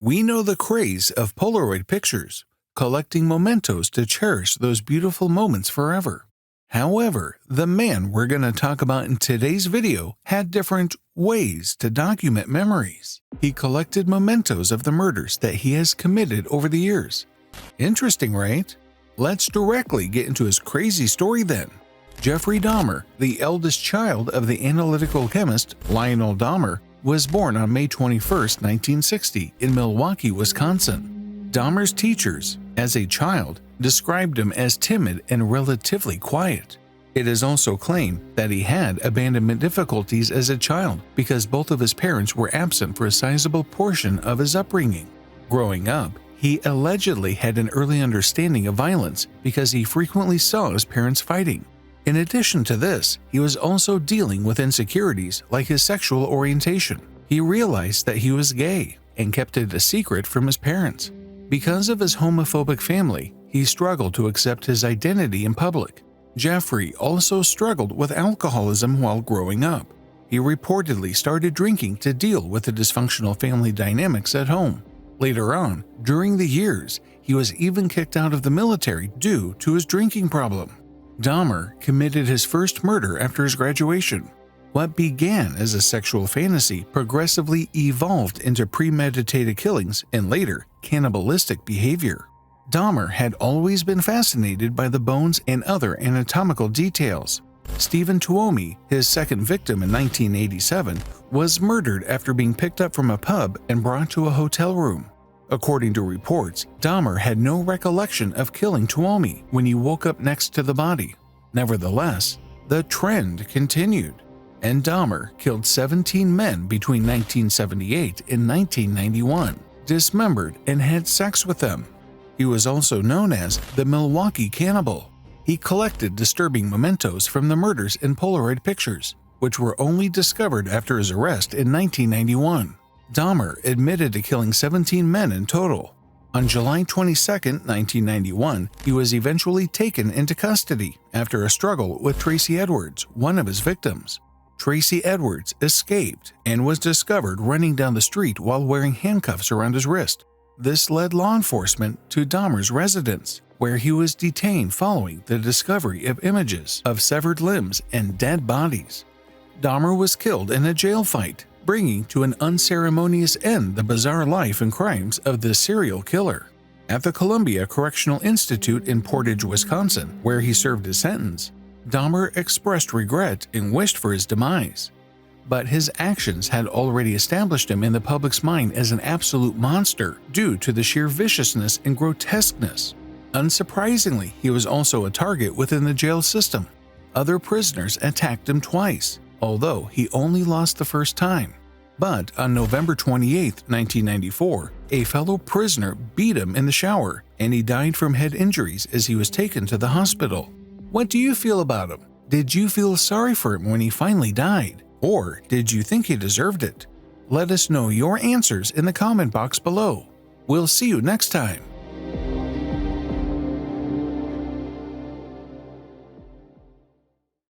We know the craze of Polaroid pictures, collecting mementos to cherish those beautiful moments forever. However, the man we're going to talk about in today's video had different ways to document memories. He collected mementos of the murders that he has committed over the years. Interesting, right? Let's directly get into his crazy story then. Jeffery Dahmer, the eldest child of the analytical chemist Lionel Dahmer, was born on May 21, 1960, in Milwaukee, Wisconsin. Dahmer's teachers, as a child, described him as timid and relatively quiet. It is also claimed that he had abandonment difficulties as a child because both of his parents were absent for a sizable portion of his upbringing. Growing up, he allegedly had an early understanding of violence because he frequently saw his parents fighting. In addition to this, he was also dealing with insecurities like his sexual orientation. He realized that he was gay and kept it a secret from his parents. Because of his homophobic family, he struggled to accept his identity in public. Jeffery also struggled with alcoholism while growing up. He reportedly started drinking to deal with the dysfunctional family dynamics at home. Later on, during the years, he was even kicked out of the military due to his drinking problem. Dahmer committed his first murder after his graduation. What began as a sexual fantasy progressively evolved into premeditated killings and later cannibalistic behavior. Dahmer had always been fascinated by the bones and other anatomical details. Stephen Tuomi, his second victim in 1987, was murdered after being picked up from a pub and brought to a hotel room. According to reports, Dahmer had no recollection of killing Tuomi when he woke up next to the body. Nevertheless, the trend continued, and Dahmer killed 17 men between 1978 and 1991, dismembered and had sex with them. He was also known as the Milwaukee Cannibal. He collected disturbing mementos from the murders in Polaroid pictures, which were only discovered after his arrest in 1991. Dahmer admitted to killing 17 men in total. On July 22, 1991, he was eventually taken into custody after a struggle with Tracy Edwards, one of his victims. Tracy Edwards escaped and was discovered running down the street while wearing handcuffs around his wrist. This led law enforcement to Dahmer's residence, where he was detained following the discovery of images of severed limbs and dead bodies. Dahmer was killed in a jail fight, bringing to an unceremonious end the bizarre life and crimes of the serial killer. At the Columbia Correctional Institute in Portage, Wisconsin, where he served his sentence, Dahmer expressed regret and wished for his demise. But his actions had already established him in the public's mind as an absolute monster due to the sheer viciousness and grotesqueness. Unsurprisingly, he was also a target within the jail system. Other prisoners attacked him twice, although he only lost the first time. But on November 28, 1994, a fellow prisoner beat him in the shower, and he died from head injuries as he was taken to the hospital. What do you feel about him? Did you feel sorry for him when he finally died? Or did you think he deserved it? Let us know your answers in the comment box below. We'll see you next time.